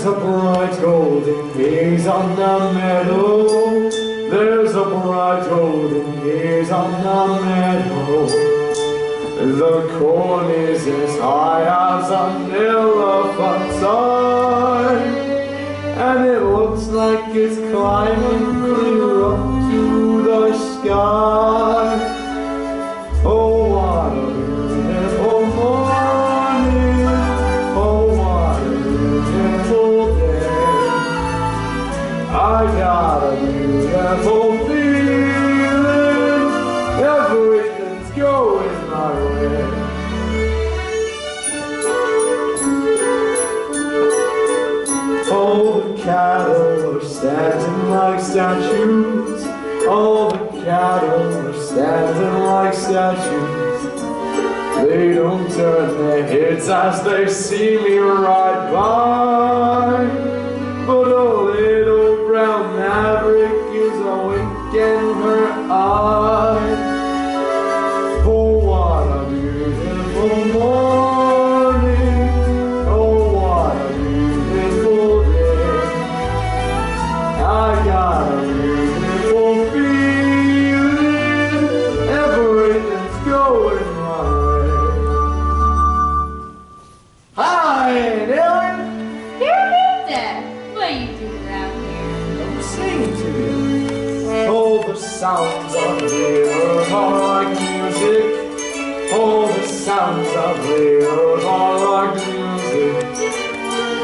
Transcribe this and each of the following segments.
There's a bright golden haze on the meadow. There's a bright golden haze on the meadow. The corn is as high as an elephant's eye, and it looks like it's climbing clear up to the sky. Oh, what a beautiful morning. Oh, what a beautiful day. I got a beautiful feeling. Everything's going my way. All the cattle are standing like statues. All the cattle are standing like statues. They don't turn their heads as they see me ride by. But a little brown maverick is a wink in her eye. Oh, what a beautiful morning. Oh, what a beautiful day. I got a beautiful feeling. Everything's going my way. Hi, Ellen. Here it is, Dad. What are you doing around here? I'm singing to you. All the sounds of the earth are like music. All the sounds of the earth are like music.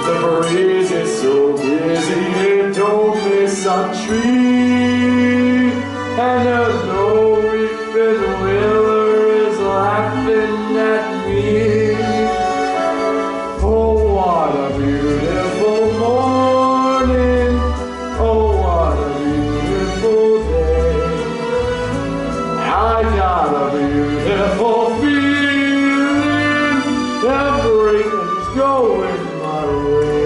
The breeze is so busy it don't miss a tree. And there's no weeping willow is laughing at me. Oh, what a beautiful morning. Oh, what a beautiful day. I got a beautiful feeling. Everything's going my way.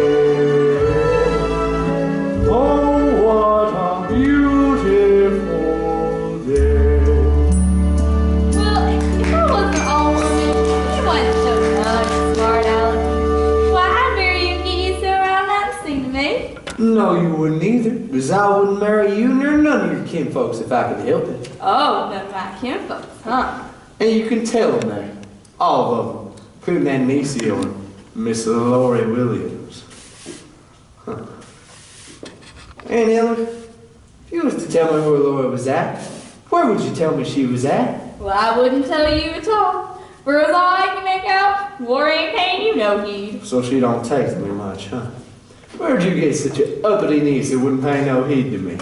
Oh, what a beautiful day. Well, if I wasn't all you wasn't so much smart, Alex. Why, I'd marry you and get you to sit around that and sing to me. No, you wouldn't either, because I wouldn't marry you nor none of your kinfolks if I could help it. Oh, none of my kinfolks, huh? And you can tell them there, all of them, including Aunt Niecy and Miss Lori Williams. Huh. And Ellen, if you was to tell me where Laura was at, where would you tell me she was at? Well, I wouldn't tell you at all. For as all I can make out, war ain't paying you no heed. So she don't take me much, huh? Where'd you get such an uppity niece that wouldn't pay no heed to me?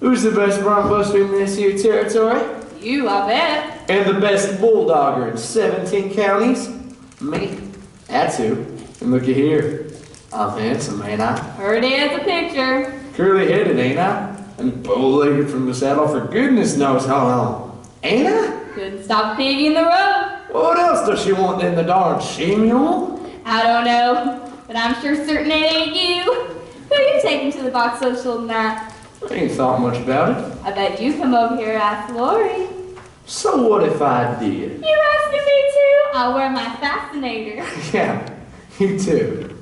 Who's the best bronc buster in this here territory? You, I bet. And the best bulldogger in 17 counties? Me. That's who. And looky here. I'm handsome, ain't I? Heard it as a picture. Curly-headed, ain't I? And bow-legged from the saddle for goodness knows how long. Ain't I? Couldn't stop the pig in the road. What else does she want in the darn she-mule? I don't know, but I'm sure certain it ain't you. Who you taking to the box social tonight? I ain't thought much about it. I bet you come over here and ask Lori. So what if I did? You asking me too? I'll wear my fascinator. Yeah, you too.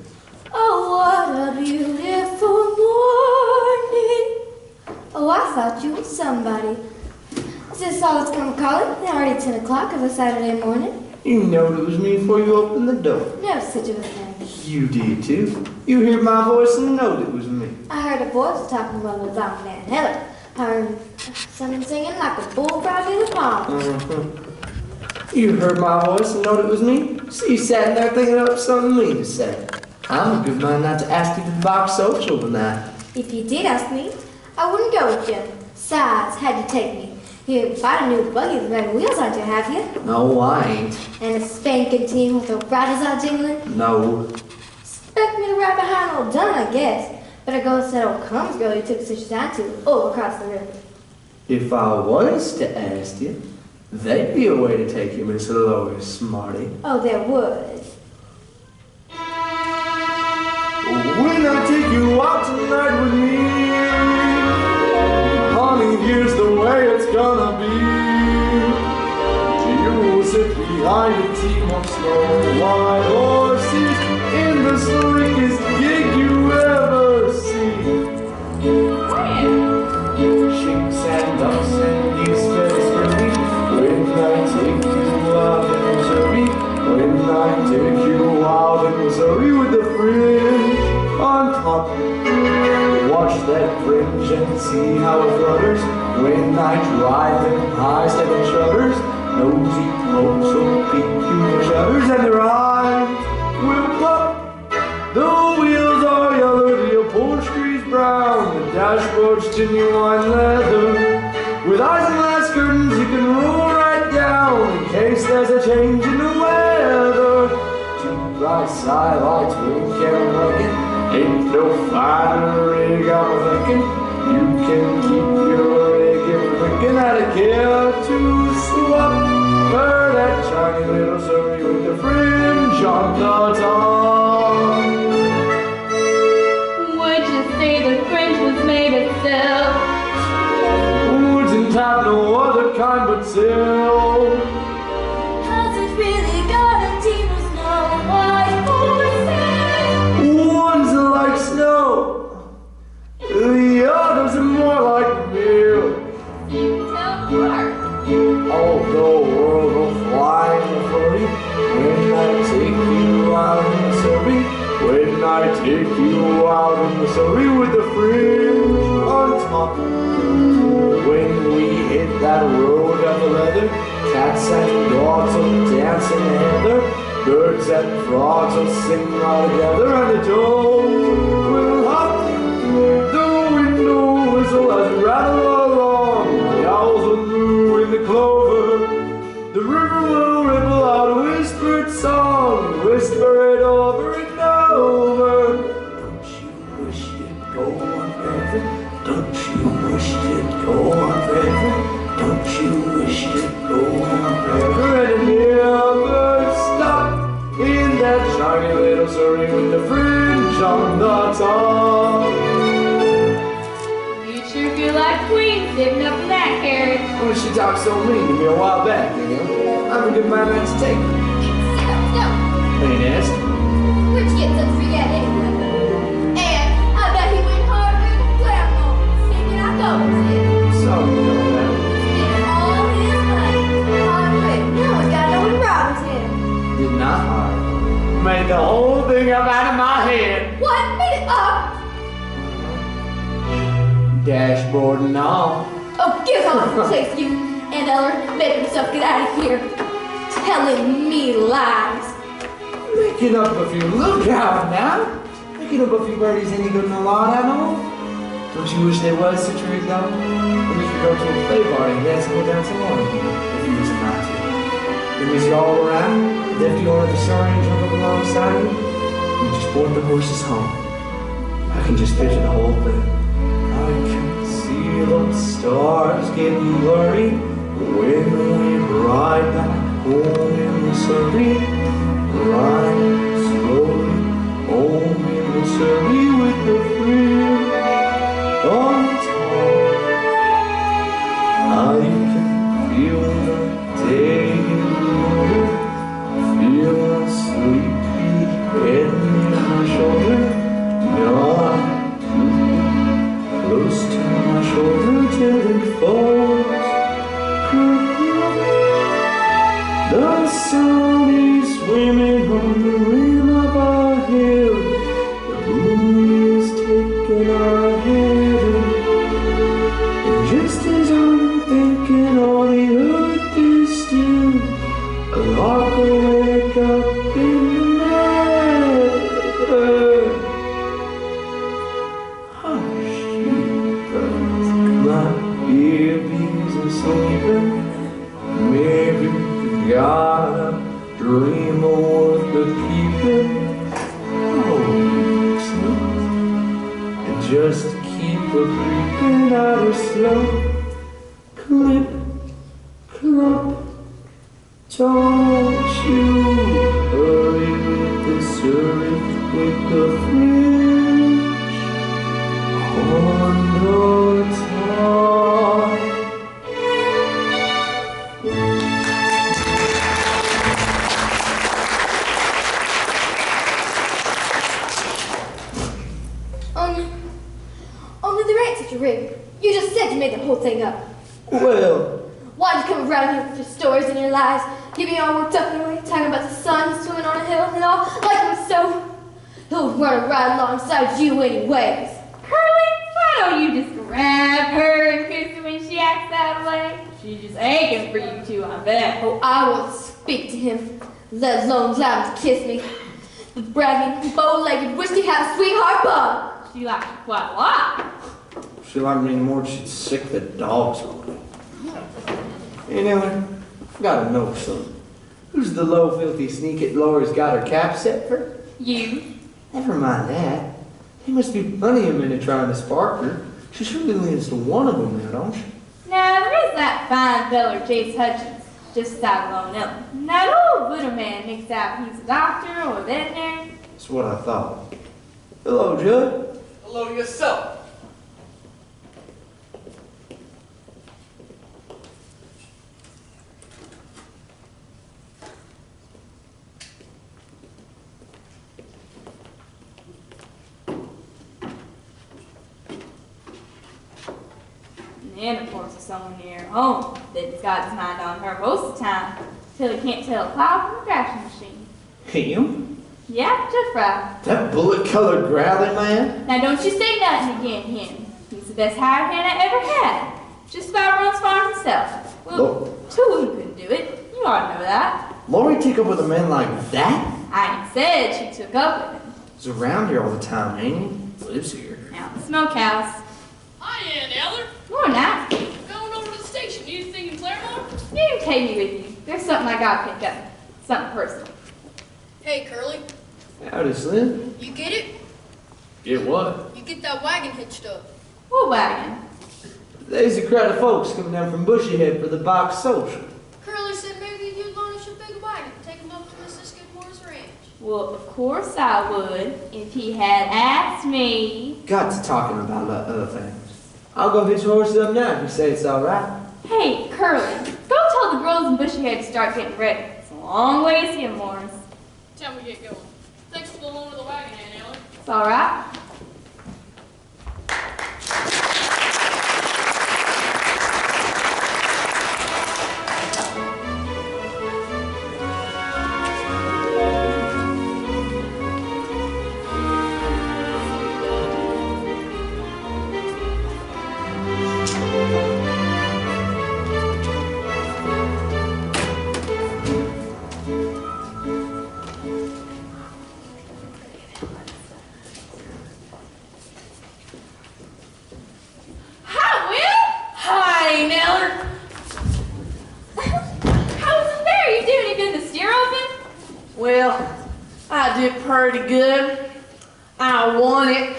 Oh, what a beautiful morning. Oh, I thought you was somebody. Just saw it's come calling. It's already 10 o'clock of a Saturday morning. You knowed it was me before you opened the door. Never such of a thing. You did too. You heard my voice and knowed it was me. I heard a voice talking about the down man Helen. I heard someone singing like a bullfrog in the pond. You heard my voice and knowed it was me. So you sat there thinking up something mean to say. I'm a good man not to ask you to the box social tonight. If you did ask me, I wouldn't go with you. Besides, how'd you take me? You've got a new buggy with red wheels, aren't you, have you? No, I ain't. And a spanking team with the riders all jingling? No. Expect me to ride behind old Dunn, I guess. Better go with that old Combs girl you took such a time to over across the river. If I was to ask you, there'd be a way to take you, Miss Lois, smarty. Oh, there would. When I take you out tonight with me, honey, here's the way it's gonna be. You will sit behind a team of snow white horses in the slickest gig you that fringe and see how it flutters when I drive them high-stepping shutters. Nosy folks will peek through the shutters and their eyes will pop. The wheels are yellow, the upholstery's brown, the dashboard's genuine leather. With eyes and glass curtains you can roll right down in case there's a change in the weather. Two bright sidelights wink and blinking, ain't no finer rig I'm thinking. You can keep your rig in blinking out of care to swap for that shiny little Surrey with the fringe on the top. Would you say the fringe was made of silk? Wouldn't have no other kind but silk. Has it really got a team of snow white horses? One's like snow, the others are more like milk. Tell apart. Oh, the world will fly in a flurry when I take you out in the Surrey. When I take you out in the Surrey with the fringe on top. When we hit that road of leather, cats and dogs will dance in the heather, birds and frogs will sing all together, and the dogs will hop. The window whistle as we rattle along, the owls will moo in the clover, the river will ripple out a whispered song, whisper it over and over. Don't you wish you'd go on forever? Don't you wish you'd go on forever? Don't you wish you'd go on forever? And it never stop in that shiny little Surrey with the fringe on the top. You sure feel like queen sitting up in that carriage. Well, she talked so mean to me a while back, you know. I'm a good man to take. No. Ain't asked. Where'd you get such free ad anyway? And I bet he went hard with the grandma, singing out those. So you know that. Spending all his money on rent. Now he's got no one to rob him. Did not hire. Made the whole thing up out of my head. What? Made it up? Dashboard and all. Oh, get on the place, you and Eller. Make himself get out of here. Telling me lies. Making up a few. Look out now. Making up a few birdies ain't good in a lot, I know. Don't you wish there was such a rig though? Then you could go to a play party and dance and go down some more if you was not to. Then was you all around, left you on the sorry and jump up alongside you. You just brought the horses home. I can just picture the whole thing. I can see the stars getting blurry when we ride back home in the Surrey. Ride slowly home in the Surrey with the fringe on top. I can feel the day older, feel the sleepy head on my shoulder. Not close to my shoulder till it falls. The sun is swimming on the rim of our hill. The moon is taking our head. And just as I'm thinking all the earth is still, a lark will wake up in the nether. Hush, you birds, my babies are sleeping. Maybe you got a dream worth the keeping. Oh, you sleep and just keep a creeping out of slow. Clip, clop. Don't you hurry with the Surrey with the fringe on the top. Only there ain't such a rig. You just said you made the whole thing up. Well, Why'd you come around here with your stories and your lies? Get me all worked up anyway, talking about the sun swimming on a hill and all, like it was so. He'll run right alongside you anyways. Curly, why don't you just grab her and kiss her when she acts that way? She's just aching for you two, I bet. Oh, I won't speak to him, let alone allow him to kiss me. The bragging, bow-legged, wish he had a sweetheart bug. She likes you quite a lot. She liked me more than she'd sick the dogs away. Hey, Nellie, I gotta know something. Who's the low, filthy sneak at Laura's got her cap set for? You. Never mind that. There must be plenty of men trying to spark her. She surely leans to one of them now, don't she? Now, there is that fine feller, Chase Hutchins, just south of Lone Elm. That old widow man makes out he's a doctor or a veterinary. That's what I thought. Hello, Judd. Hello yourself. And of course, there's someone near home that's got his mind on her most of the time, till he can't tell a cloud from a crashing machine. Him? Yeah, just right. That bullet-colored growling man? Now don't you say nothing again, him. He's the best hired hand I ever had. Just about runs farms himself. Well, two of them couldn't do it. You ought to know that. Lori took up with a man like that? I ain't said she took up with him. He's around here all the time, ain't he? Lives here. Now, the smokehouse. Hi, Aunt Eller. More nice. Going over to the station. Need anything in Claremont? You can take me with you. There's something I gotta pick up. Something personal. Hey, Curly. Howdy, Slim. You get it? Get what? You get that wagon hitched up. What wagon? There's a crowd of folks coming down from Bushyhead for the box social. Curly said maybe you'd loan us your big wagon and take him up to Mrs. Skidmore's ranch. Well, of course I would, if he had asked me. Got to talking about other things. I'll go hitch horses up now if you say it's all right. Hey, Curly, go tell the girls in Bushyhead to start getting ready. It's a long way to Skidmore's. Time we get going. Thanks for the loan of the wagon, Aunt Eller. It's all right. Pretty good. I won it.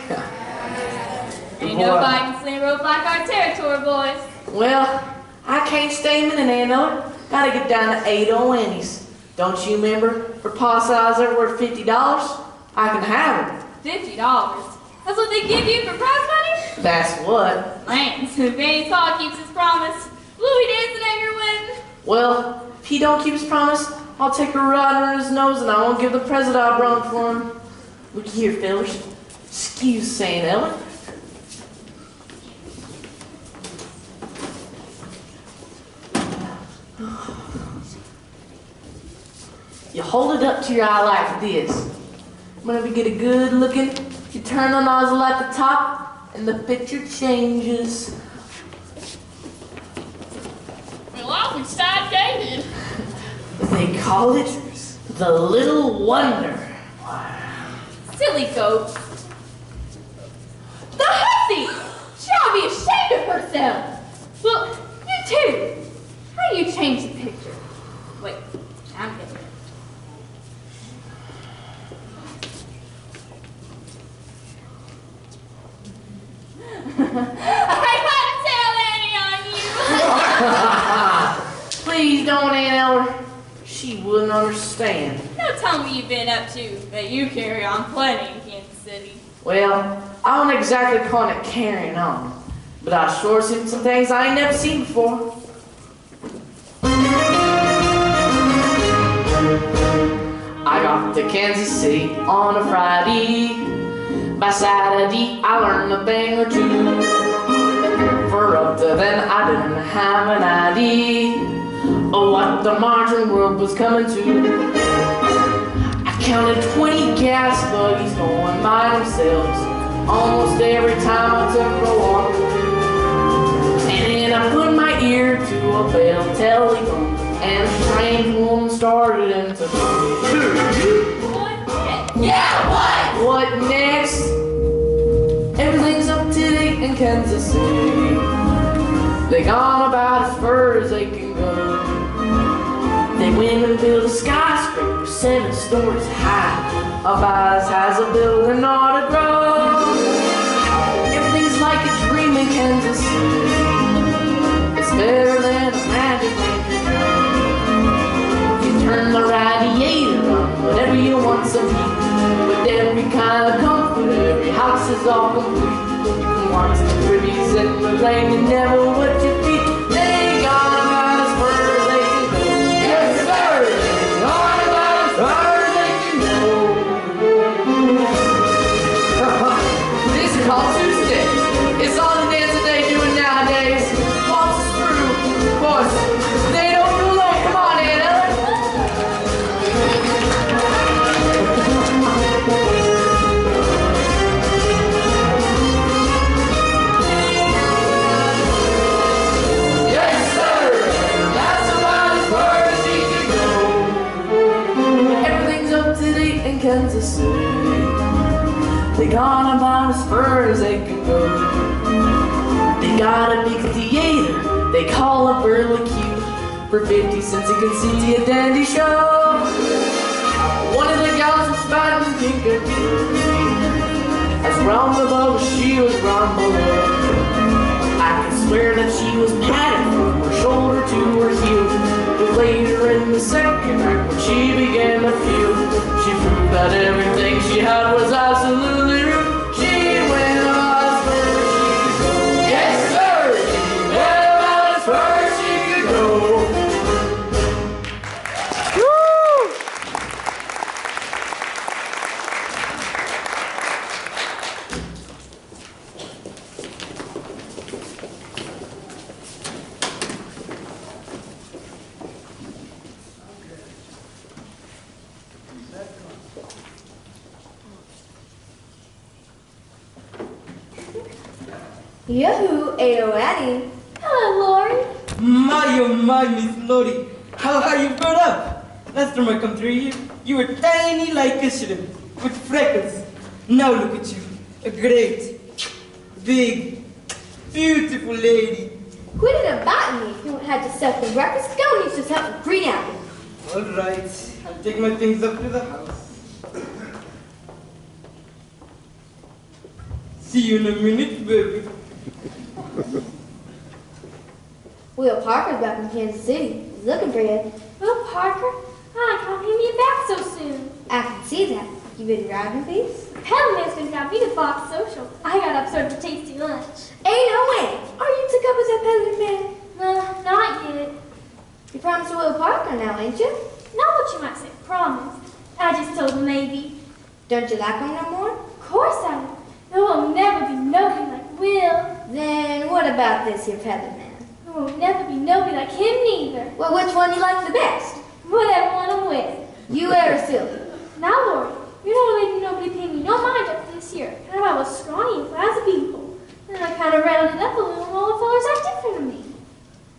Ain't nobody can sling rope like our territory boys. Well, I can't stay a minute, Aunt Eller. Gotta get down to 8 Annie's. Don't you remember? For paw size, they're worth $50. I can have them. $50? That's what they give you for prize money? That's what. Lance, if Benny Paul keeps his promise, Louis dancing at your wedding. Well, if he don't keep his promise, I'll take a rod under his nose and I won't give the president I run for him. Look here, fellas. Excuse saying, Ellen. You hold it up to your eye like this. Whenever you get a good looking, you turn the nozzle at the top and the picture changes. Well, I'll be side dated. They call it the Little Wonder. Silly goat. The hussy! She ought to be ashamed of herself. Well, you too. How do you change the picture? Wait, I'm getting it. I got to tell Annie on you. Please don't, Aunt Eller. She wouldn't understand. Now tell me what you've been up to, that you carry on plenty in Kansas City. Well, I wouldn't exactly call it carrying on, but I sure seen some things I ain't never seen before. I got to Kansas City on a Friday. By Saturday, I learned a thing or two. For up to then, I didn't have an idea of what the modern world was coming to. I counted 20 gas buggies going by themselves almost every time I took a walk a bell telephone, and a strange woman started him to What next? yeah, what next? Everything's up to date in Kansas City. They gone about as far as they can go. They went and built a skyscraper 7 stories high, about as high as a building ought to grow. Everything's like a dream in Kansas City. It's better than a magic lantern. You turn the radiator on, whatever you want some heat. With every kind of comfort, every house is all complete. You can watch the pretties in the rain and never wet your feet. They ain't gone about as far as they can go. Yes, sir! They ain't gone about as far as they can go. This is called two-step. It's all the dance that they doing nowadays. Waltz through, of course. They don't do long. Come on, Aunt Ellen. Yes, sir. That's about as far as he can go. Everything's up to date in Kansas City. They gone about as far as they can go. They got a big theater they call a burlesque. For 50 cents you can see a dandy show. One of the gals was fighting pink and as round above as she was round below. I can swear that she was padded from her shoulder to her heel. But later in the second act, when she began to feel, she proved that everything she had was absolutely real. She went about as far as she could go. Yes, sir! She went about as far as she could go. Yoo-hoo, Ayo Annie. Hello, Lori. My, Miss Lori. How are you brought up? Last time I come through you, you were tiny like a shrimp, with freckles. Now look at you, a great, big, beautiful lady. Quit it about me. You had to sell for breakfast. Go and eat yourself a green apple. All right, I'll take my things up to the house. See you in a minute, baby. Will Parker's back in Kansas City. He's looking for you. Will Parker? I can't hear me back so soon. I can see that. You been driving, please? Peddleman's been down me to Fox Social. I got up served a tasty lunch. Ain't no way. Are you took up with that peddler man? No, not yet. You promised to Will Parker now, ain't you? Not what you might say, promised. I just told him maybe. Don't you like him no more? Of course I do. There will never be nobody like Will. Then what about this here peddler man? There will never be nobody like him neither. Well, which one you like the best? Whatever one I'm with. You or Sylvie? Now, Lori, you're not letting nobody pay me no mind up this year. And I was scrawny and flat as a beanpole. And then I kind of rounded up a little and all the fellers act different to me.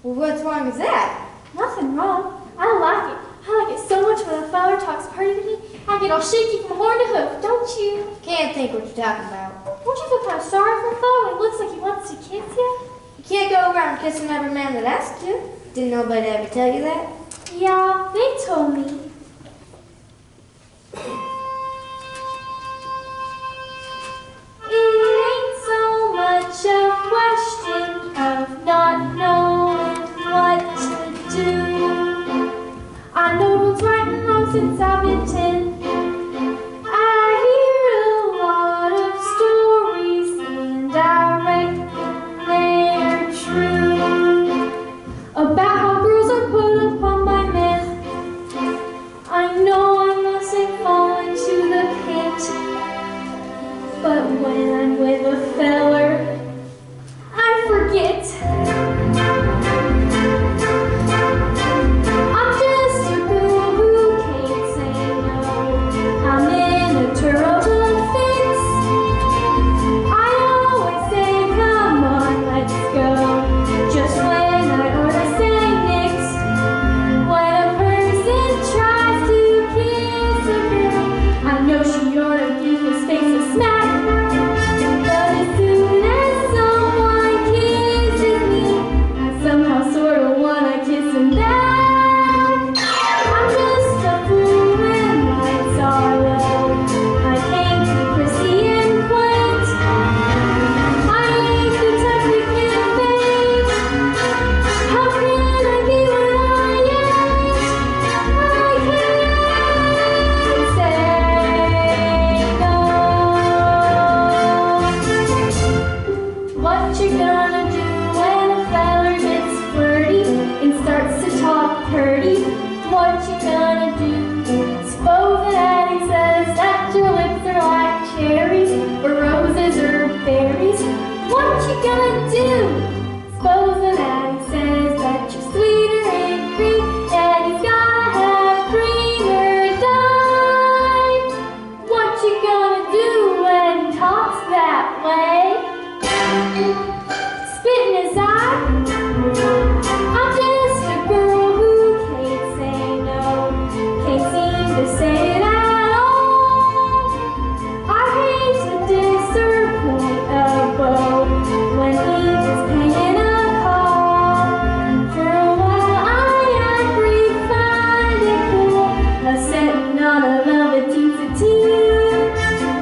Well, what's wrong with that? Nothing wrong. I like it. I like it so much when a feller talks pretty to me, I get all shaky from horn to hoof, don't you? Can't think what you're talking about. Don't you feel kind of sorry for a feller when he looks like he wants to kiss you? You can't go around kissing every man that asks you. Didn't nobody ever tell you that? Yeah, they told me. It ain't so much a question of not knowing what to do. I know what's right and wrong since I've been 10. I hear a lot of stories and I reckon they're true about how girls are put upon by men. I know I mustn't fall into the pit, but when I'm with a feller, I forget. I'm just a girl who can't say no. I'm in a terrible fix. I always say, come on, let's go. Just when I ought to say you gonna do? Supposing that he says that you're sweeter in cream, and he's gotta have cream or die. What you gonna do when he talks that way? Spit in his eye? I'm just a girl who can't say no, can't seem to say it at all. I hate to disappoint a beau when he is paying a call. For a while I agree, find it cool, sitting on a velveteen settee.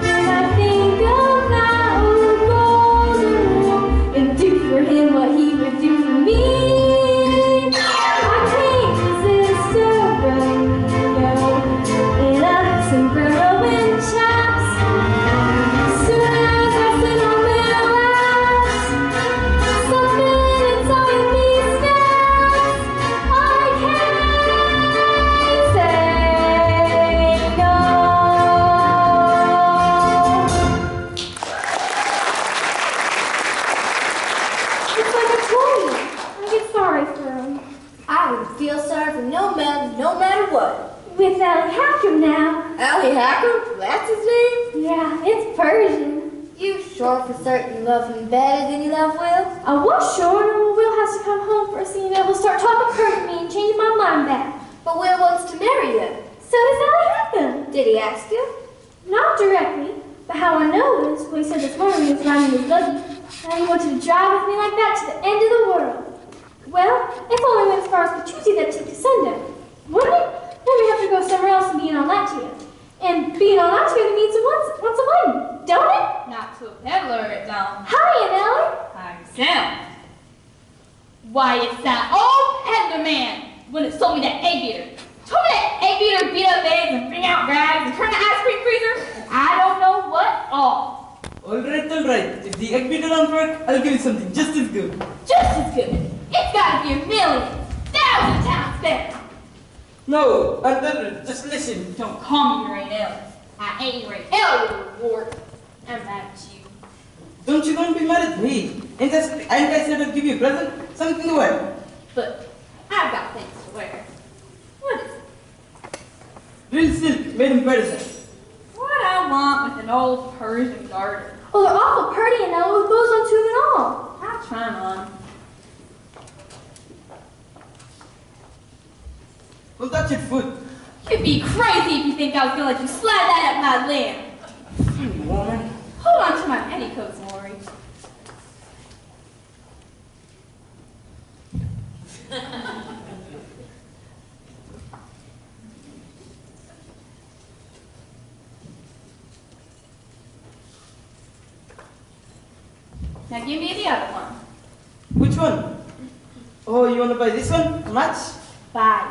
I think of that old golden rule, and do for him what he would do for me. I can't resist a rodeo in a sombrero and chaps. Soon as I sit on their laps, something inside me snaps. I can't say no. It's like I told you. I get sorry for him. I would feel sorry for no man, no matter what. With Ellie Hacker now. Ali Hacker? That's his name? Yeah, it's Persian. You sure for certain you love him better than you love Will? I was sure, and Will has to come home first thing you know, he'll start talking crazy to me and changing my mind back. But Will wants to marry you. So does Ellie Hacker. Did he ask you? Not directly, but how I know is what he said this morning when he was riding his buggy. Now he wanted to drive with me like that to the end of the world. Well, if only went as far as Petrucci that took to Sunday. Wouldn't it? Then we have to go somewhere else and being all night together. And being all night together means once a wedding, don't it? Not to a peddler, it don't. Hi, Aunt Ellie. I sound. Why, it's that old peddler man when it sold me that egg beater. Told me that egg beater beat up eggs and bring out rags and turn the ice cream freezer, and I don't know what all. All right. If the egg beater don't work, I'll give you something just as good. Just as good. It's gotta be a million, 1,000 times better. No, just listen. Don't call me your Aunt Ellie. I ain't your Aunt Ellie, Ward. I'm mad at you. Don't you gonna be mad at me? Ain't I said I'd give you a present? Something to wear. But I've got things to wear. What is it? Real silk, made in Persia. What I want with an old Persian garter. Oh, they're awful pretty, and Ella with bows on tube and all. I'll try 'em on. Well, touch your foot. You'd be crazy if you think I was gonna let you slide that up my limb. Funny woman. Hold on to my petticoats, Maury. Now give me the other one. Which one? Oh, you want to buy this one? How much? Buy it.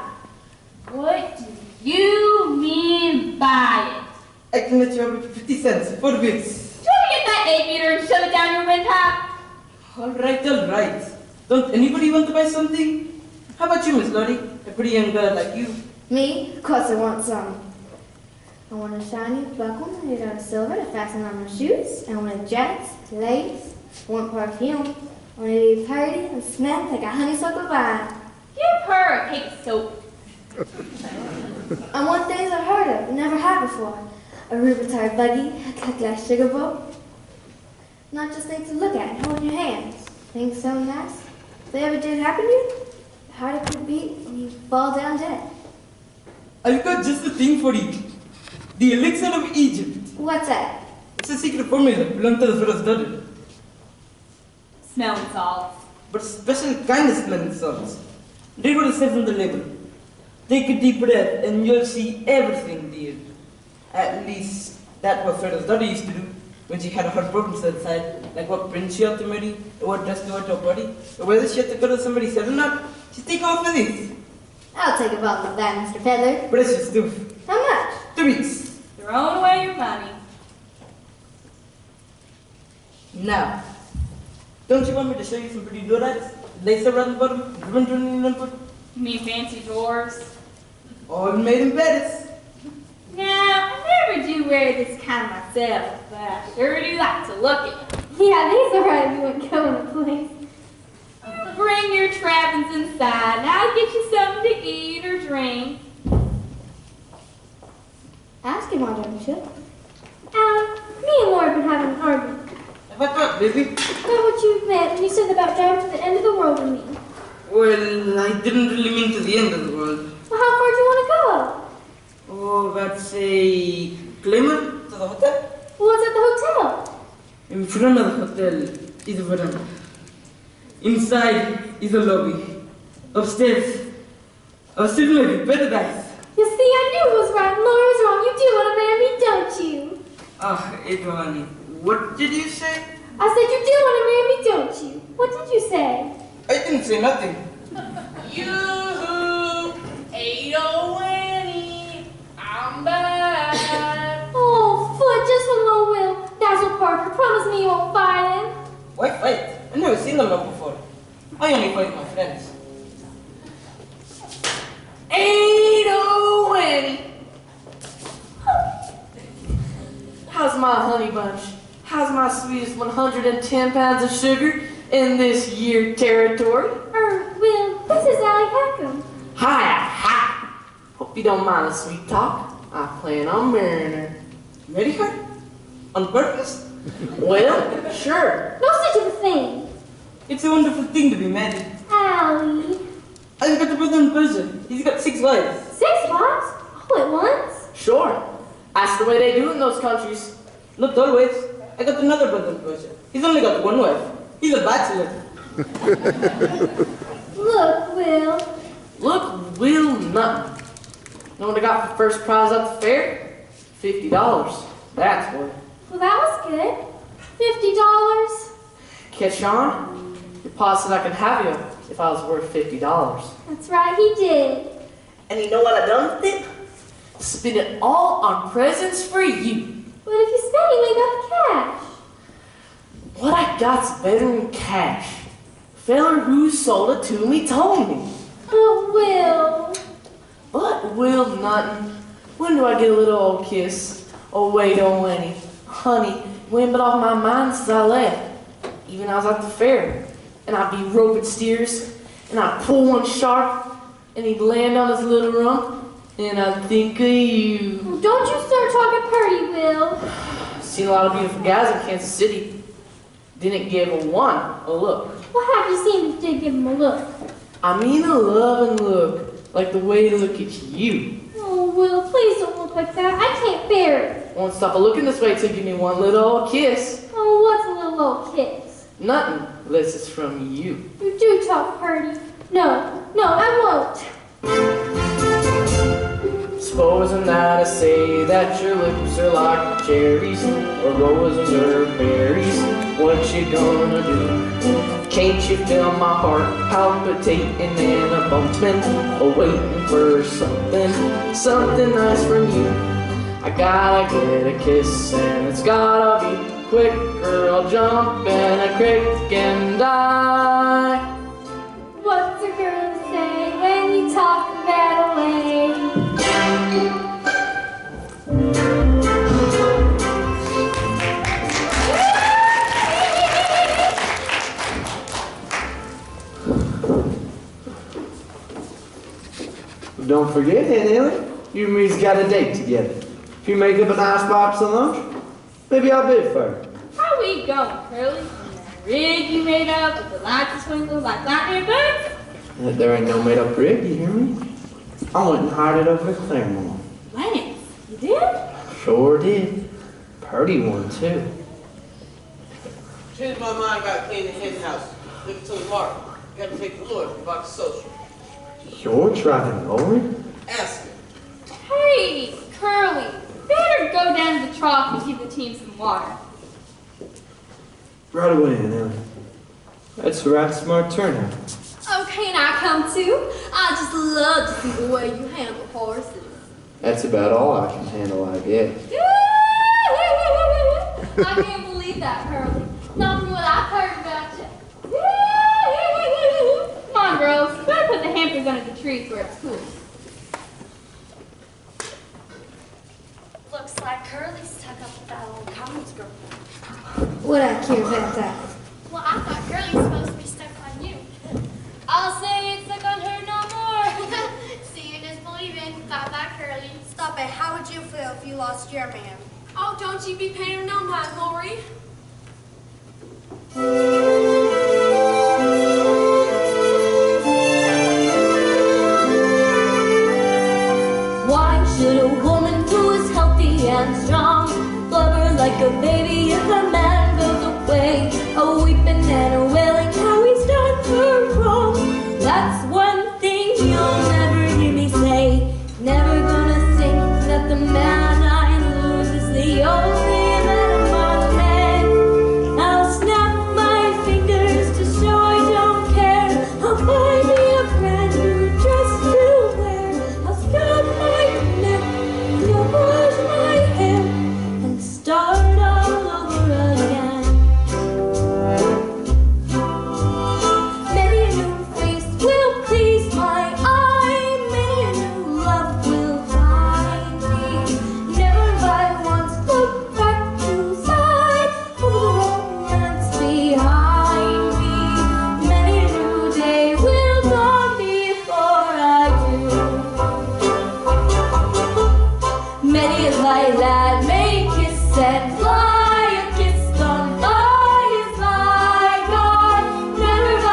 What do you mean buy it? I can let you have it for 50 cents, 4 bits. Do you want to get that egg beater and shove it down your windpipe? All right. Don't anybody want to buy something? How about you, Miss Lottie? A pretty young girl like you. Me? Of course I want some. I want a shiny buckle made out of silver to fasten on my shoes. I want a jacket, lace. I want perfume. I want to be pretty and smell like a honeysuckle vine. Give her a cake of soap. I want things I've heard of and never had before. A rubber-tired buggy, a cut-glass sugar bowl. Not just things to look at and hold in your hands. Things so nice. If they ever did happen to you, the harder it could be and you fall down dead. I've got just the thing for you. The elixir of Egypt. What's that? It's a secret formula belonging to the Pharaoh's daughter. Smelling salts. But special kind of smelling salts. Read what it says on the label. Take a deep breath and you'll see everything, dear. At least that's what Pharaoh's daughter used to do when she had her problems outside, like what prince she ought to marry, or what dress to wear to a party, or whether she had to go to somebody's head or not. She'd take off with this. I'll take a bottle of that, Mr. Peddler. Precious stuff. How much? 2 weeks. Throwing away your money. Now, don't you want me to show you some pretty lowrides? Lace around the bottom, ribbon running in the You mean fancy drawers? all made in Paris. Now, I never do wear this kind myself, but I sure do like to look at it. Yeah, these are right if you wouldn't go in a place. Bring your trappings inside. And I'll get you something to eat or drink. Ask him, why don't you? Me and Laura have been having an argument. What's up, baby? About what you meant when you said about driving to the end of the world with me. Well, I didn't really mean to the end of the world. Well, how far do you want to go? Oh, that's a Plymouth to the hotel? Well, what's at the hotel? In front of the hotel is a veranda. Inside is a lobby. Upstairs may be paradise. You see, I knew it was right and Laura was wrong. You do want to marry me, don't you? Ah, Adrian, what did you say? I said you do want to marry me, don't you? What did you say? I didn't say nothing. Yoo-hoo! 8:20! I'm back! Oh, Foot, just one little Will. Dazzle Parker, promise me you won't fight him. Why fight? I've never seen them before. I only fight my friends. 8:20! How's my honey bunch? How's my sweetest 110 pounds of sugar in this year territory? Will, this is Allie Hackham. Hi. Hope you don't mind the sweet talk. I plan on marrying her. Marry her? On purpose? Well, sure. No such a thing. It's a wonderful thing to be married. Allie. I've got a brother in Persia. He's got 6 wives. 6 wives? All at once? Sure. That's the way they do in those countries. Not always. I got another brother in Persia. He's only got 1 wife. He's a bachelor. Look, Will. Look, Will nothing. Know what I got for first prize at the fair? $50. That's what. Well, that was good. $50. Catch on? Your pa said I could have you if I was worth $50. That's right, he did. And you know what I done with it? Spent it all on presents for you. But if you spend it, you ain't got the cash. What I got's better than cash. Feller who sold it to me told me. Oh, Will. But Will nothing. When do I get a little old kiss? Oh wait, oh Lenny. Honey, you ain't been off my mind since I left. Even I was at the fair. And I'd be roping steers. And I'd pull one sharp. And he'd land on his little rump. And I'd think of you. Well, don't you start talking pretty, Will. Seen a lot of beautiful guys in Kansas City. Didn't give one a look. What have you seen that did give him a look? I mean a loving look. Like the way to look at you. Oh, Will, please don't look like that. I can't bear it. Won't stop a looking this way till you give me one little old kiss. Oh, what's a little old kiss? Nothing, unless it's from you. You do talk pretty. No, I won't. Supposing that I say that your lips are like cherries, or roses or berries, what you gonna do? Can't you feel my heart palpitating and a bumping, waiting for something nice from you? I gotta get a kiss and it's gotta be quick, or I'll jump in a creek and die. What's a girl to say when you talk that way? Don't forget, Aunt Ellie, you and me's got a date together. If you make up a nice box of lunch, maybe I'll bid for it. How we going, Curly? In that rig you made up with the lights and swingles like lightning bugs? There ain't no made-up rig, you hear me? I went and hired it over at Claremont. Lance, you did? Sure did. Purty one, too. Changed my mind about cleaning the hen house. Leave it till tomorrow. You gotta take the Lord about the social. You're trying, Lord. Ask him. Hey, Curly, better go down to the trough and give the team some water. Right away, Aunt Ellie. That's a right smart turnout. Okay, and I come too. I just love to see the way you handle horses. That's about all I can handle, I guess. I can't believe that, Curly. Not from what I've heard about you. Come on, girls. Better put the hampers under the trees where it's cool. Looks like Curly's stuck up with that old college girl. What I care about that? Well, I thought Curly was supposed to be stuck on you. I'll say it's stuck on her no more. Seeing is believing. Thought that, Curly. Stop it. How would you feel if you lost your man? Oh, don't you be paying him no mind, Lori. Why should a woman who is healthy and strong love her like a baby if a man goes away? A weeping and a wailing, how he's done her wrong. That's one thing you'll never hear me say. Never gonna think that the man I lose is the only man among men. I'll snap my fingers to show I don't care. I'll buy me a brand new dress to wear. I'll scrub my neck, I'll brush my hair, and start all over again. Many a new face will please my eye. Many a new love will find me. Never have I once looked back to sigh over the romance behind me. Many a new day will dawn before I do. Many a light lad may kiss and fly. A kiss gone by is like God. Never have I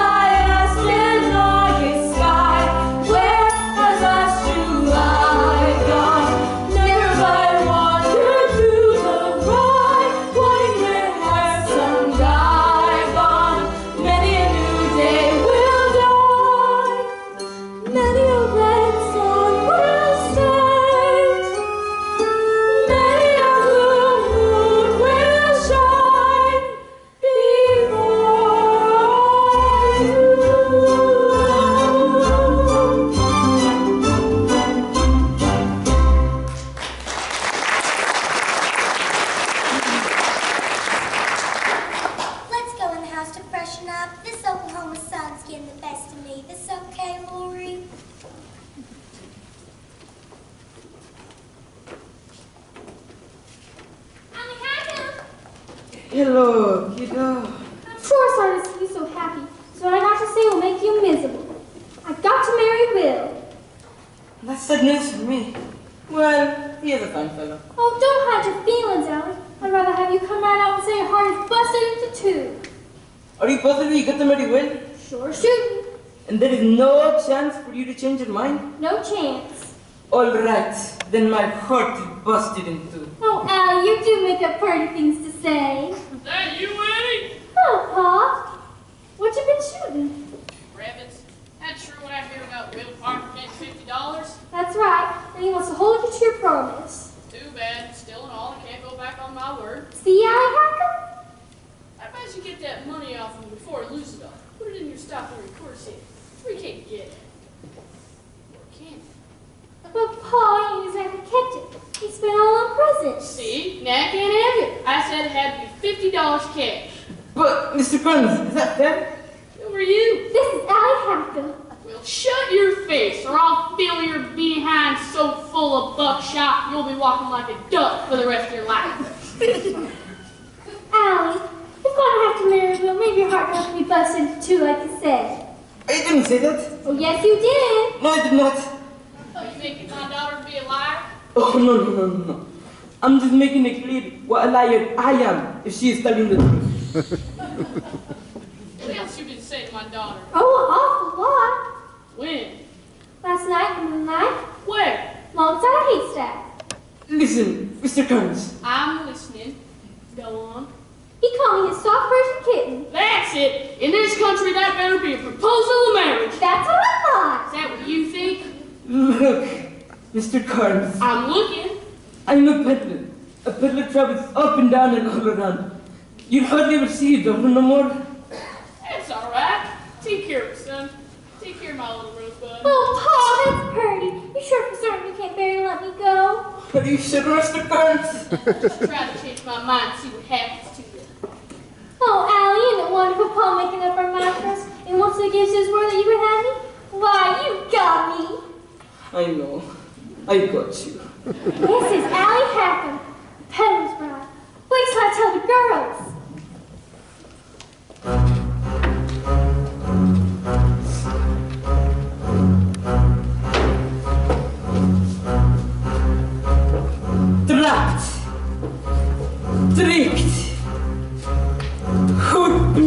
asked in August sky, where has our true light gone? Never have I wandered through the ride, wanting where has some guy gone. Many a new day will dawn. Many a red sun will set. Many a blue moon will shine before Let's go in the house to freshen up. This Oklahoma sun's getting the best of me. This okay, Lori? Hello, kiddo. I'm sure sorry to see you so happy, so what I got to say will make you miserable. I got to marry Will. That's sad news for me. Well, he is a fine fellow. Oh, don't hide your feelings, Allie. I'd rather have you come right out and say your heart is busted into two. Are you positive you got to marry Will? Sure shooting. And there is no chance for you to change your mind? No chance. All right, then my heart is busted in two. Oh, Allie, you do make up pretty things to say. That you, Eddie? Oh, Pa. What you been shooting? Rabbits. That's true what I hear about Will Parker getting $50. That's right. And he wants to hold you to your promise. Too bad. Still and all, I can't go back on my word. See, Allie Hacker? I bet you get that money off him before he loses it all. Put it in your stock or record safe. We can't get it. Or can you? But Pa ain't exactly kept it. He spent all on presents. See? Now I can't have it. I said it had to be $50 cash. But, Mr. Burns, is that fair? Who are you? This is Allie Hacker. Well, shut your face, or I'll fill your behind so full of buckshot you'll be walking like a duck for the rest of your life. Allie, you're gonna have to marry Will. Maybe your heart won't be busted into two like you said. I didn't say that. Oh, yes, you did. No, I did not. Oh, you making my daughter be a liar? Oh, no. I'm just making it clear what a liar I am if she is telling the truth. What else you been saying to my daughter? Oh, an awful lot. When? Last night in the night, Where? alongside a haystack. Listen, Mr. Kearns. I'm listening. Go on. He called me his soft Persian kitten. That's it. In this country, that better be a proposal of marriage. That's what I Is thought. that what you think? Look, Mr. Kearns. I'm looking. I'm a peddler. A peddler travels up and down and all around. You'll hardly ever see your daughter no more. That's all right. Take care of it, son. Take care of my little rosebud. Oh, Pa, that's pretty. You sure for certain you can't bear to let me go? Are you sure, Mr. Kearns? Just try to change my mind and see what happens to you. Oh, Allie, isn't it wonderful Pa making up our mind for us? And once he gives his word that you would have me? Why, you got me. I know. I got you. This is Allie Hacker, Peddler's bride. Wait till I tell the girls.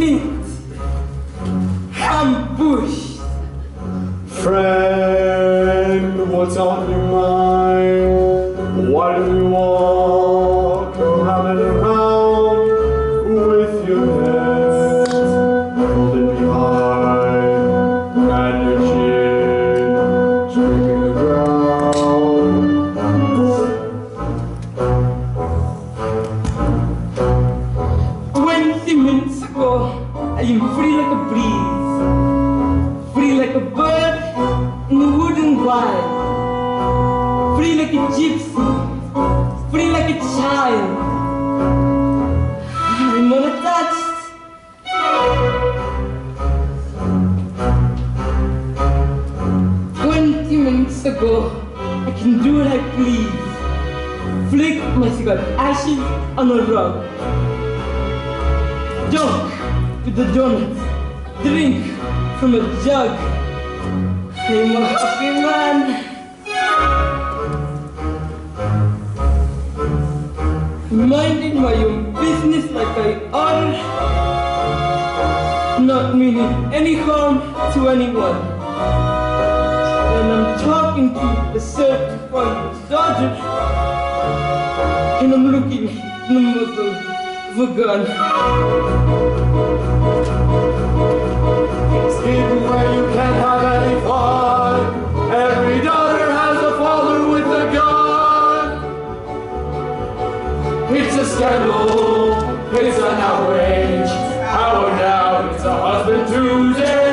linked, ambushed. Friend, what's on your mind? Why do you walk around and around with your head holding behind and your chin scraping the ground? 20 minutes ago, I am free like a breeze, free like a bird in the wooden wild, free like a gypsy, free like a child. I'm unattached. Minutes ago, I can do what I please. Flick my cigarette ashes on a rug. Dunk with the donuts. Drink from a jug. I'm a happy man. Minding my own business like I ought. Not meaning any harm to anyone. And I'm talking to a certified dodger, and I'm looking in the muzzle of a gun. It's hidden where you can't have any fun. Every daughter has a father with a gun. It's a scandal, it's an outrage. How now it's a husband Tuesday.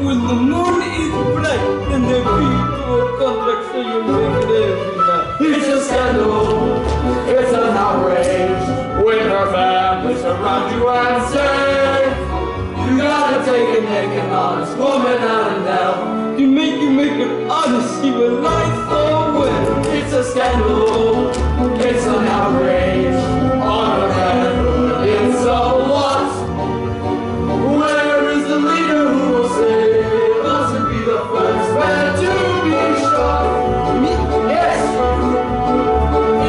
When the moon is bright, then they agree to a contract so you make it every night. It's a scandal, it's an outrage. When her family surround you and say, you gotta take a naked honest woman out and down. To make you make her honest, she will lie so well. It's a scandal, it's an outrage. On a man, it's a what? Where is the leader who will say, the first man to be shot? Me? Yes!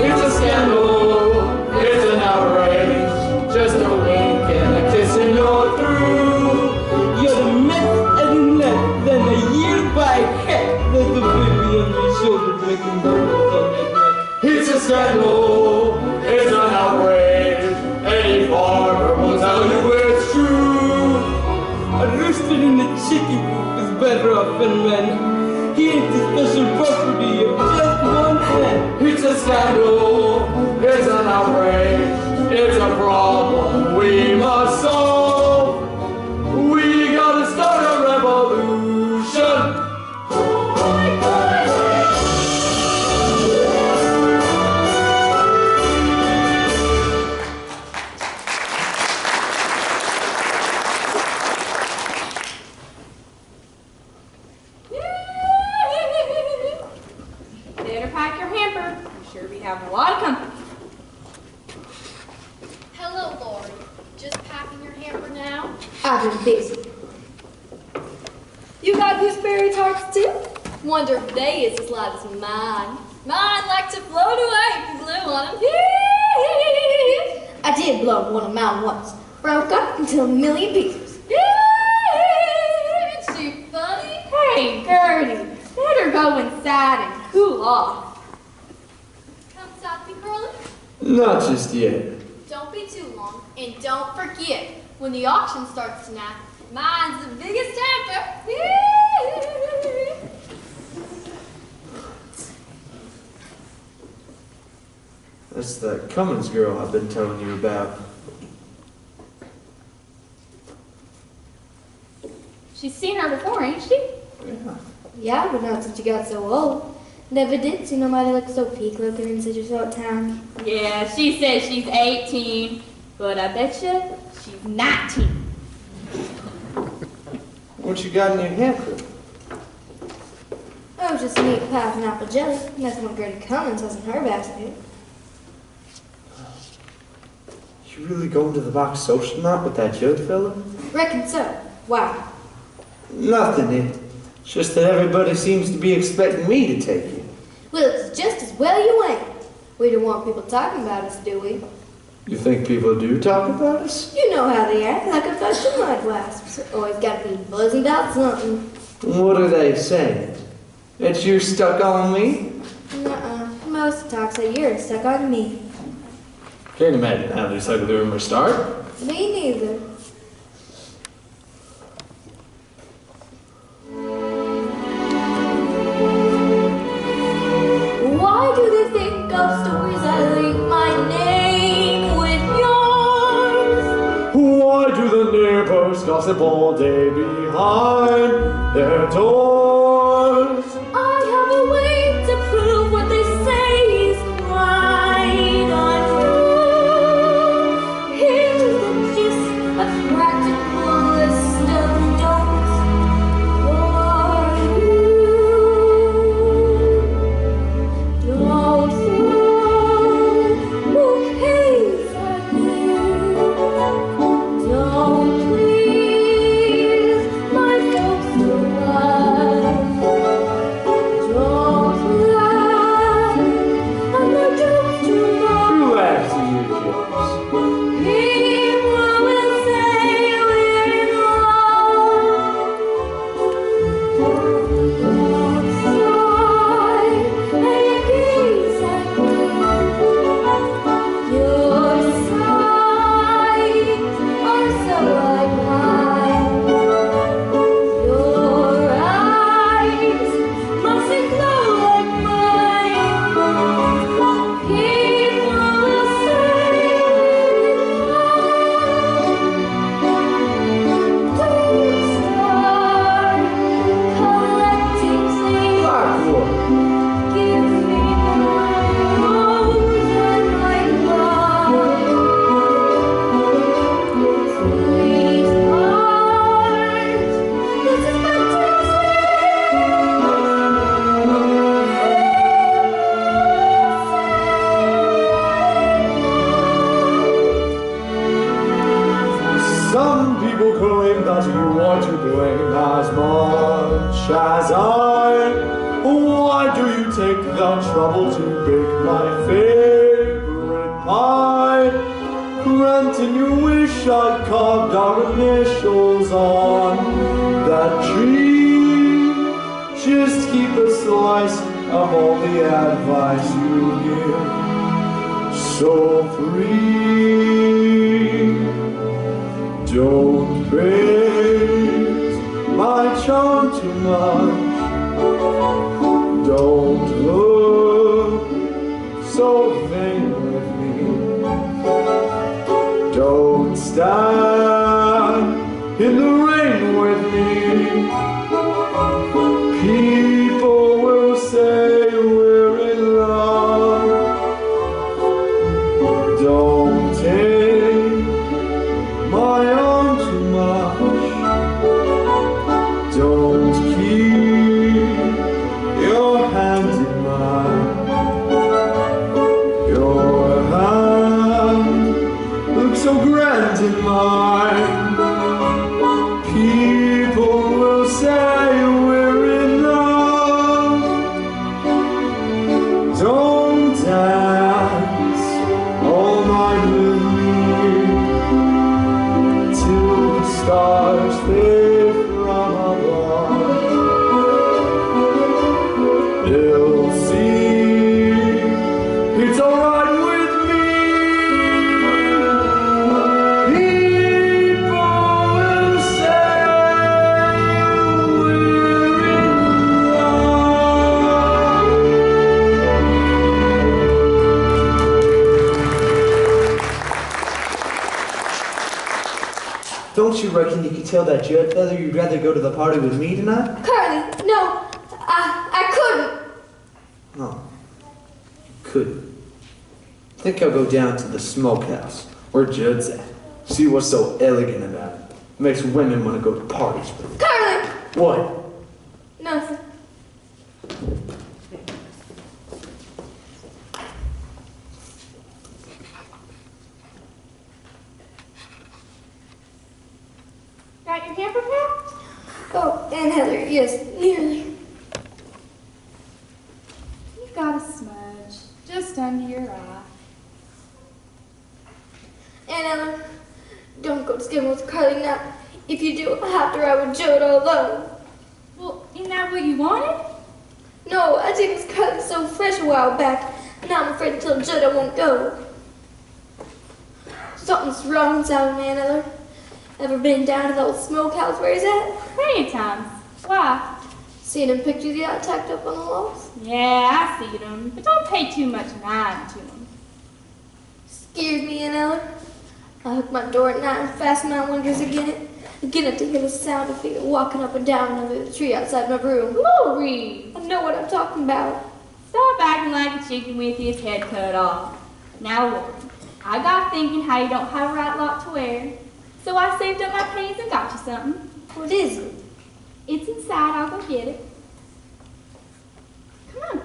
It's a scandal, it's an outrage. Just a wink and a kiss and you're through. You're a mess and less than a year by head. There's a baby on my shoulder making donuts on my neck. It's a scandal, it's an outrage. Any farmer will tell you it's true. A rooster in a chicken coop better off than men. He ain't the special property of just one man. It's a scandal, it's an outrage, it's a problem we must solve. We gotta start a revolution. Having a lot of company. Hello, Lori. Just packing your hamper now? I've been busy. You got gooseberry tarts too? Wonder if they is as light as mine. Mine like to float away if you blew on them. I did blow one of mine once. Broke up into a million pieces. Isn't she funny? Hey, Gertie, better go inside and cool off. South be curly? Not just yet. Don't be too long, and don't forget, when the auction starts tonight, mine's the biggest hamper. That's that Cummins girl I've been telling you about. She's seen her before, ain't she? Yeah. Yeah, but not since you got so old. Never did see nobody look so peak looking in such a short time. Yeah, she says she's 18, but I bet you she's 19. What you got in your hamper? Oh, just a neat pie and apple jelly. Nothing what Gertie Cummins has in her basket. You really going to the box social night with that jug fella? Reckon so. Why? Nothing, it's just that everybody seems to be expecting me to take it. Well, it's just as well you ain't. We don't want people talking about us, do we? You think people do talk about us? You know how they act, like a bunch of mud wasps. Always got to be buzzing about something. What do they say? That you're stuck on me? Nuh-uh. Most talk say you're stuck on me. Can't imagine how these ugly rumors start. Me neither. Why do they think ghost stories I link my name with yours? Why do the neighbors gossip all day behind their doors? I have a way to prove what they say is right or true. Here's just a practical list of don'ts for you. Don't throw bouquets at me. Don't please my folks to love. Don't laugh at my jokes too much. Who laughs at your jokes? People will say we're in love. Don't sigh and gaze at me. Your sighs are so like mine. Your eyes mustn't glow like mine. People will say we're in love. Don't start collecting things. Like what? Give me my rose and my love. Sweetheart, this is Some people claim that you are to blame as much as I. Why do you take the trouble to bake my favorite pie? Granting you wish I carved our initials on that tree. Just keep a slice of all the advice you give. So free. Don't praise my charm too much. Don't look so vain with me. Don't stand in the rain with me. People will say we're in love. Don't take my arm too much. Don't keep your hand in mine. Your hand looks so grand in mine. People will say we're in love. Don't dance all night with me till the stars fade from above. They'll see it's alright with me. People will say we're in love. Don't you reckon you could tell that Judd feather you'd rather go to the party with me tonight? Carly, no, I couldn't. Oh, couldn't. Think I'll go down to the smokehouse where Judd's at. See what's so elegant about it. Makes women want to go to parties with it. Carly! What? Nothing. Got your hair prepared? Oh, and Heather, yes, nearly. You've got a smudge just under your eye. Don't go to Skidmore with Carly now. If you do, I'll have to ride with Judd all alone. Well, isn't that what you wanted? No, I think Miss Carly was so fresh a while back, and I'm afraid to tell Judd I won't go. Something's wrong inside me, Eller. Ever been down to the old smokehouse where he's at? Plenty of times. Why? Seen him pictures he got tacked up on the walls? Yeah, I see them, but don't pay too much mind to them. Scares me, Eller. I hook my door at night and fasten my windows again to hear the sound of feet walking up and down under the tree outside my room. Glory! I know what I'm talking about. Stop acting like a chicken with his head cut off. Now, Lord, I got thinking how you don't have a right lot to wear, so I saved up my pennies and got you something. What is it? It's inside. I'll go get it. Come on.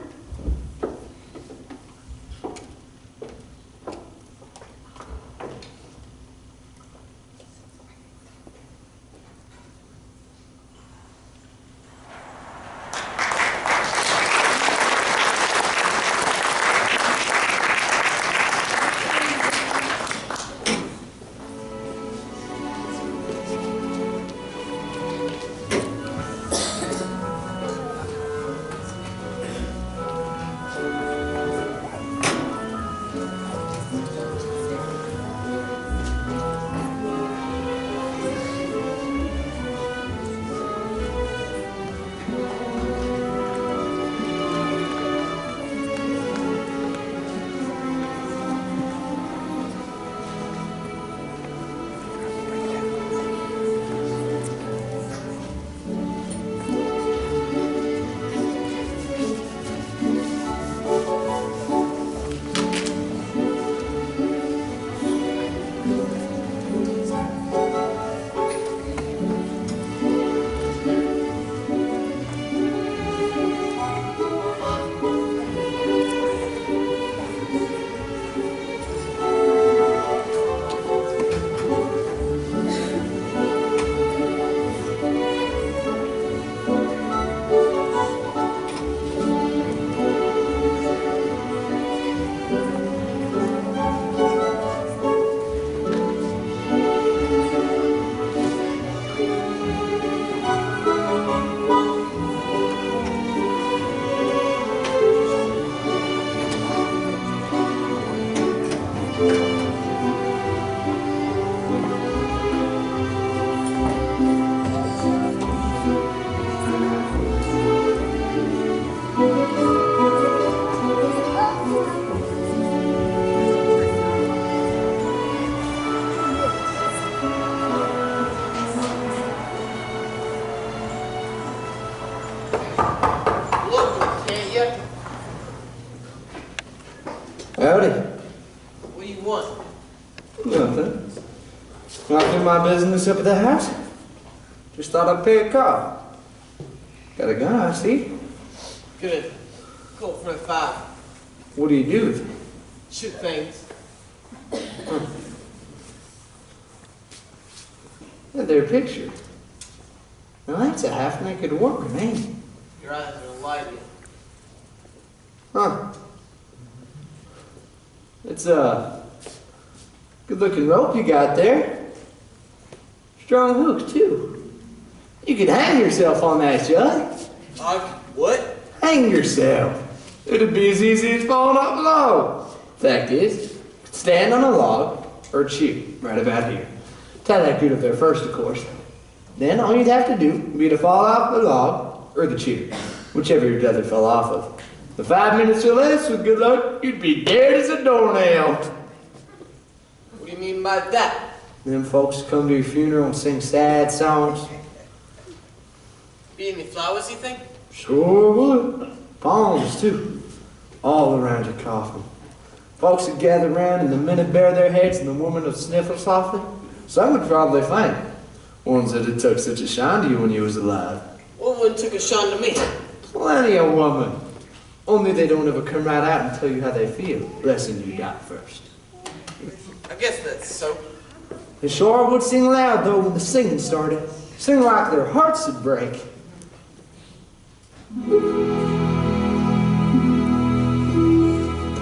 Howdy. What do you want? Nothing. Not do my business up at the house. Just thought I'd pay a call. Got a gun, I see. Good. Colt 45. What do you do with it? Shoot things. Look at their picture. Now that's a half-naked woman, ain't it? Your eyes are lighting. Huh. It's a good-looking rope you got there. Strong hook, too. You could hang yourself on that, Judd. What? Hang yourself. It'd be as easy as falling off a log. Fact is, you could stand on a log or a tree right about here. Tie that good up there first, of course. Then all you'd have to do would be to fall off the log or the chair, whichever your brother fell off of. In 5 minutes or less, with good luck, you'd be dead as a doornail. What do you mean by that? Them folks come to your funeral and sing sad songs. Be any flowers, you think? Sure would. Palms, too. All around your coffin. Folks would gather around and the men would bare their heads and the woman would sniffle softly. Some would probably faint. Ones that had took such a shine to you when you was alive. What one took a shine to me? Plenty of women. Only they don't ever come right out and tell you how they feel, blessing you die first. I guess that's so. They sure would sing loud, though, when the singing started. Sing like their hearts would break.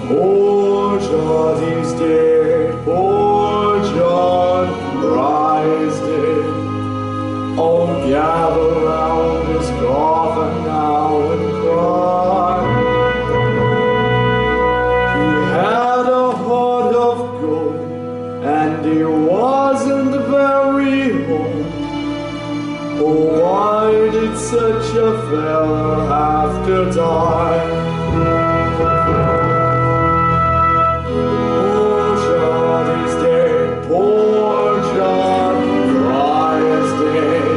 Poor John, he's dead. Poor John, wasn't very old. Oh, why did such a fella have to die? Oh, John is dead, poor John, Fry is dead.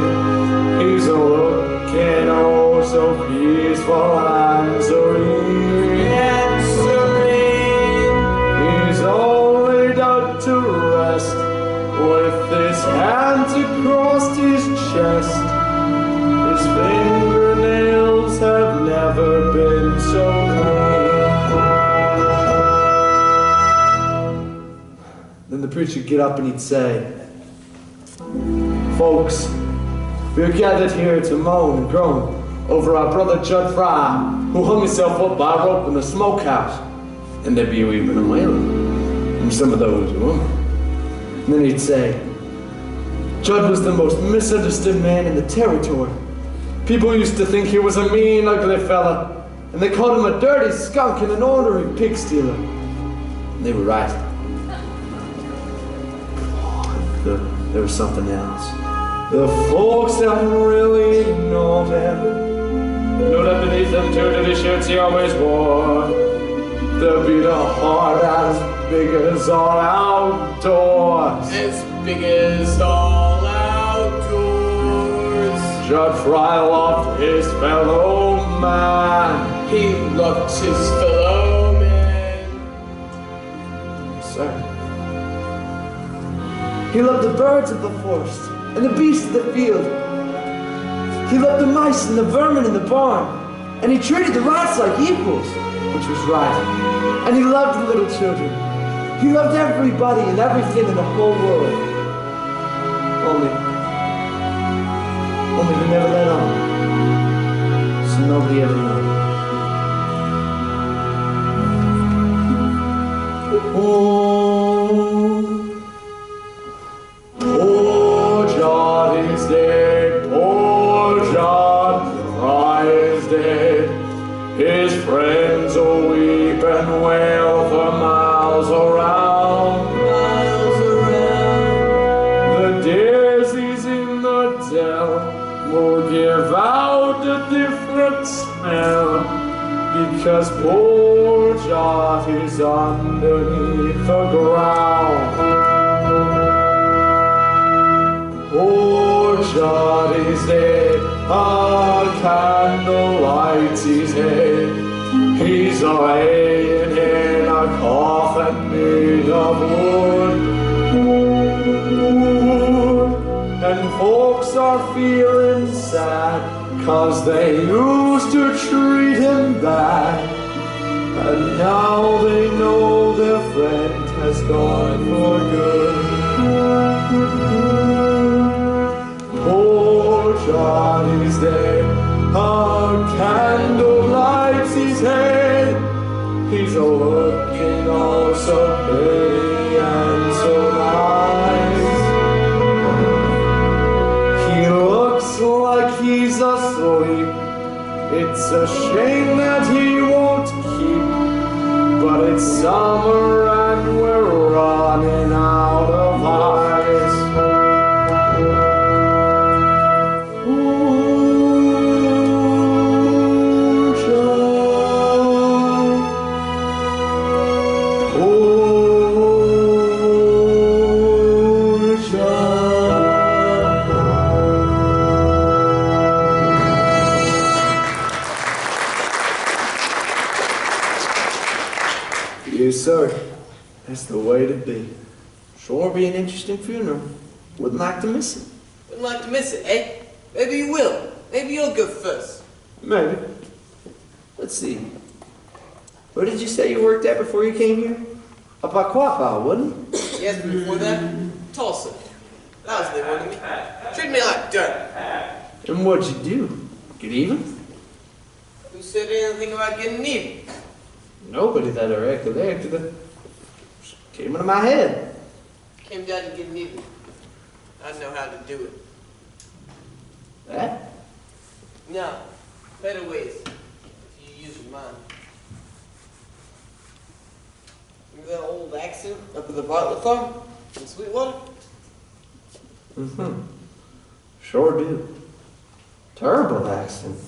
He's a looking oh so peaceful and serene. And serene. He's all laid out to rest, with his hands across his chest. His fingernails have never been so clean. Then the preacher'd get up and he'd say, "Folks, we're gathered here to moan and groan over our brother Judd Fry, who hung himself up by a rope in the smokehouse." And there'd be a wee bit of wailing from some of those women. And then he'd say, "Judd was the most misunderstood man in the territory. People used to think he was a mean, ugly fella, and they called him a dirty skunk and an ornery pig stealer." And they were right. There was something else. The folks that really know him knew that beneath them two dirty shirts he always wore, there'd be a heart as big as all outdoors. As big as all outdoors. Judd Fry loved his fellow man. He loved his fellow man. Yes, sir. He loved the birds of the forest and the beasts of the field. He loved the mice and the vermin in the barn. And he treated the rats like equals, which was right. And he loved the little children. He loved everybody and everything in the whole world. Only he never let on. So nobody ever knew. Poor John is dead. Poor John Fry is dead. His friends will weep and wail for miles around. The daisies in the dell will give out a different smell, because poor John is underneath the ground. Poor John is dead, a candle lights his head. He's laying in a coffin made of wood. And folks are feeling sad, 'cause they used to treat him bad. And now they know their friend has gone for good. Poor John is dead, a candle lights his head. He's looking all so pretty and so nice. He looks like he's asleep. It's a shame that he won't keep, but it's summer and we're running out of ice. Yes, sir. That's the way to be. Sure be an interesting funeral. Wouldn't like to miss it. Wouldn't like to miss it, eh? Maybe you will. Maybe you'll go first. Maybe. Let's see. Where did you say you worked at before you came here? Up at Quapaw, wasn't it? Yes, but before that, Tulsa. That was they wanted me. Treated me like dirt. And what'd you do? Get even? Who said anything about getting even? Nobody that I recollect. That came into my head. Came down to getting even. I know how to do it. That? No, better ways. If you use your mind. Remember that old accident up at the Bartlett farm in Sweetwater? Mm-hmm. Sure do. Terrible accident.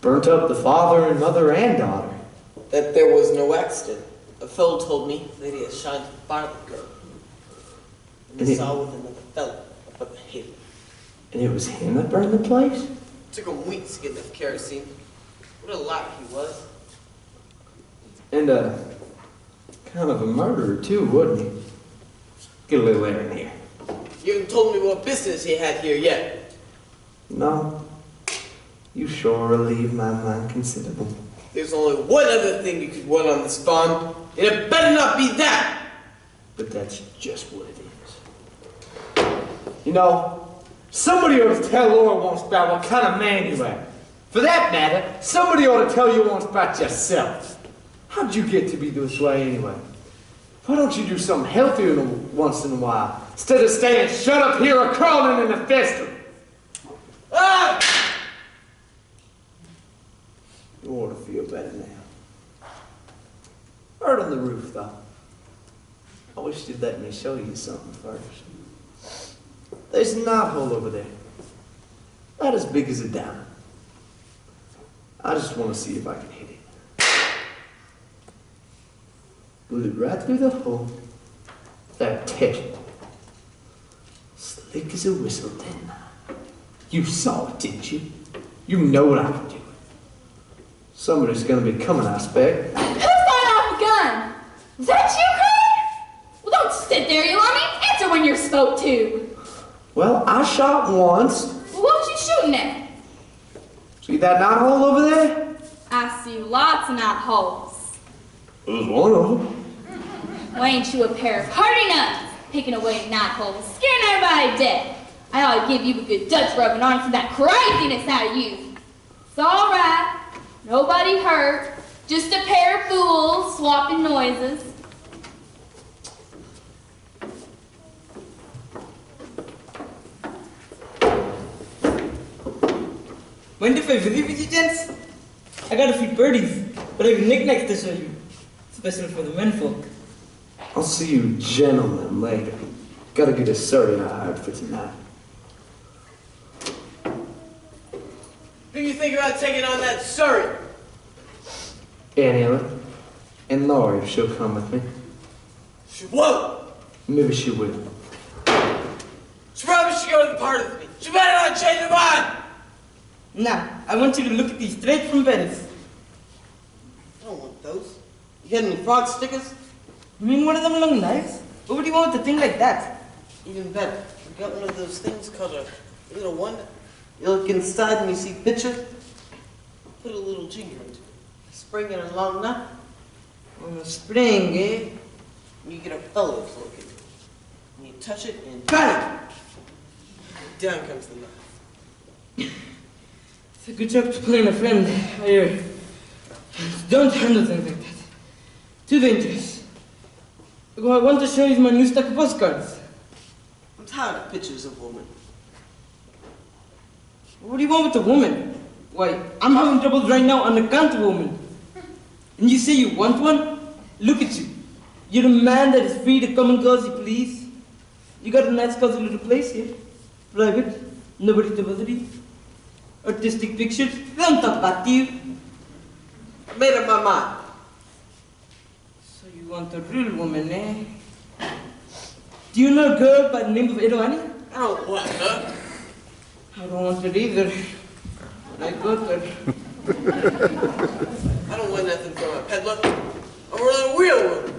Burnt up the father and mother and daughter. That there was no accident. A fellow told me that he had shined to fire the girl. And he saw with another fellow up at the hill. And it was him that burned the place? Took him weeks to get enough kerosene. What a lot he was. And kind of a murderer too, wasn't he? Get a little air in here. You haven't told me what business he had here yet. No. You sure relieve my mind considerable. There's only one other thing you could want on this farm, and it better not be that! But that's just what it is. You know, somebody ought to tell Laura once about what kind of man you are. For that matter, somebody ought to tell you once about yourself. How'd you get to be this way anyway? Why don't you do something healthier once in a while, instead of staying shut up here or crawling in a fester? Ah! You ought to feel better now. Bird on the roof, though. I wish you'd let me show you something first. There's a knothole over there. About as big as a diamond. I just want to see if I can hit it. Blew it right through the hole. That touch it. Slick as a whistle, didn't I? You saw it, didn't you? You know what I was doing. Somebody's gonna be coming, I expect. Who fired off a gun? Is that you, Craig? Well, don't sit there, you lummy. Answer when you're spoke to. Well, I shot once. Well, what you shooting at? See that knothole over there? I see lots of knotholes. There's one of them. Well, ain't you a pair of hardy nuts, picking away knotholes, scaring everybody to death. I ought to give you a good Dutch rubbing on some of that craziness out of you. It's all right. Nobody hurt. Just a pair of fools swapping noises. Mind if I visit with you, gents? I got a few birdies, but I have knickknacks to show you. Special for the menfolk. I'll see you gentlemen later. Gotta get a surrey I hired for tonight. Who do you think about taking on that Surrey? Aunt Ellen. And Laurie, if she'll come with me. She won't. Maybe she will. She probably should go to the party with me. She better not change her mind. Nah, I want you to look at these straight from Venice. I don't want those. You got any frog stickers? You mean one of them long knives? What would you want with a thing like that? Even better. We got one of those things called a little one. You look inside and you see picture. Put a little ginger into it. A spring and a long nut. On a spring, eh? And you get a bellows looking. And you touch it and bang! Down comes the knife. It's a good job to playing a friend. Don't handle things like that. Too dangerous. I want to show you my new stack of postcards. I'm tired of pictures of women. What do you want with the woman? Why, I'm having troubles right now on account of a woman. And you say you want one? Look at you. You're a man that is free to come and go as you please. You got a nice cozy little place here. Private. Nobody to bother you. Artistic pictures. They don't talk back to you. I made up my mind. So you want a real woman, eh? Do you know a girl by the name of Edwani? I don't want her. I don't want her either. I got her. I don't want nothing from a peddler. I want a real one.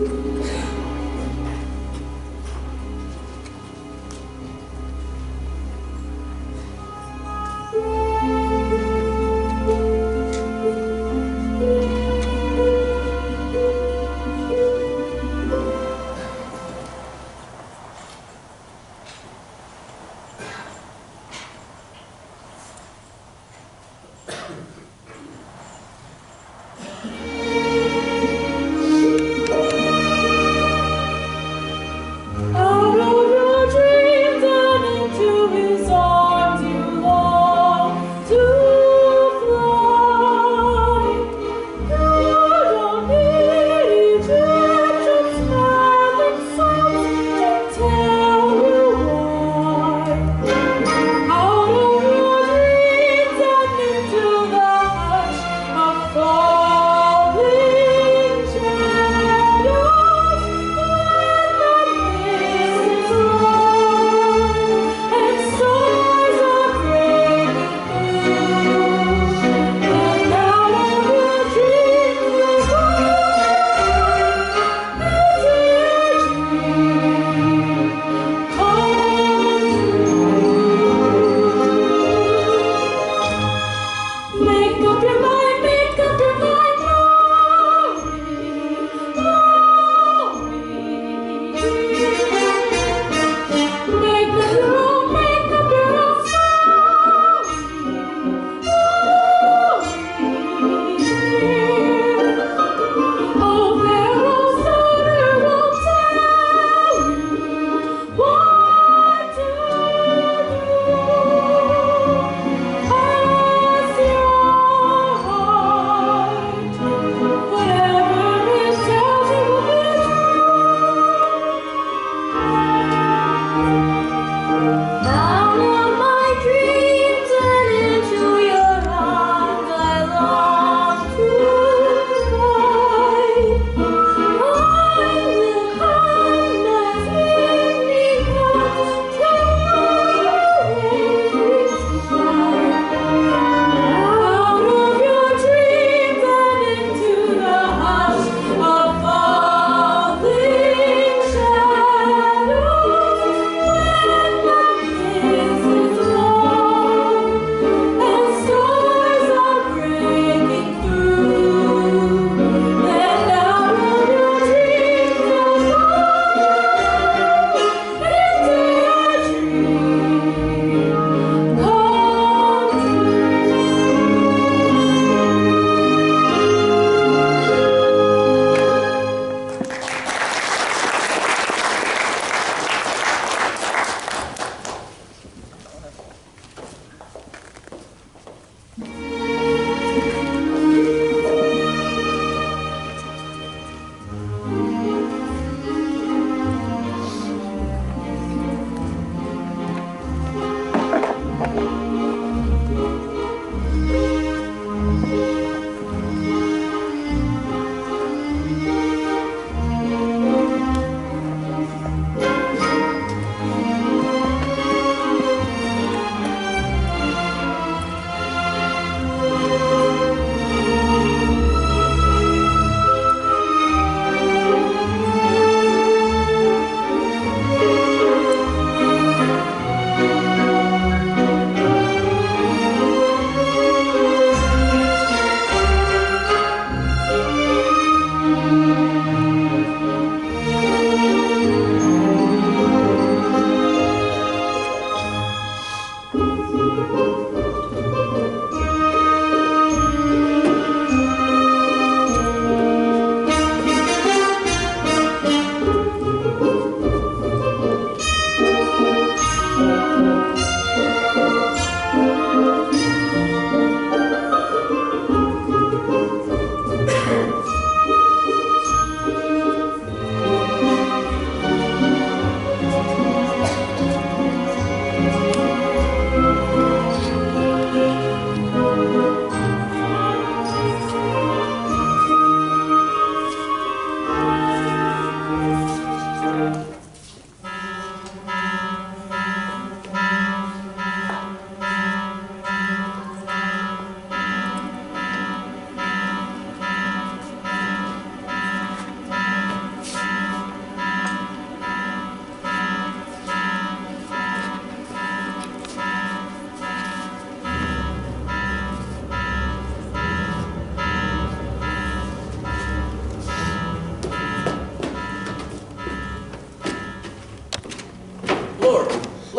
Out of your dreams and into the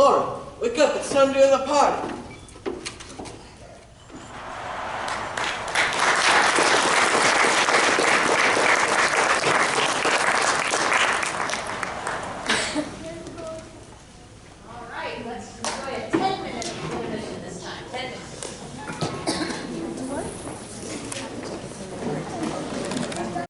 Lauren, wake up, it's time to go to the party.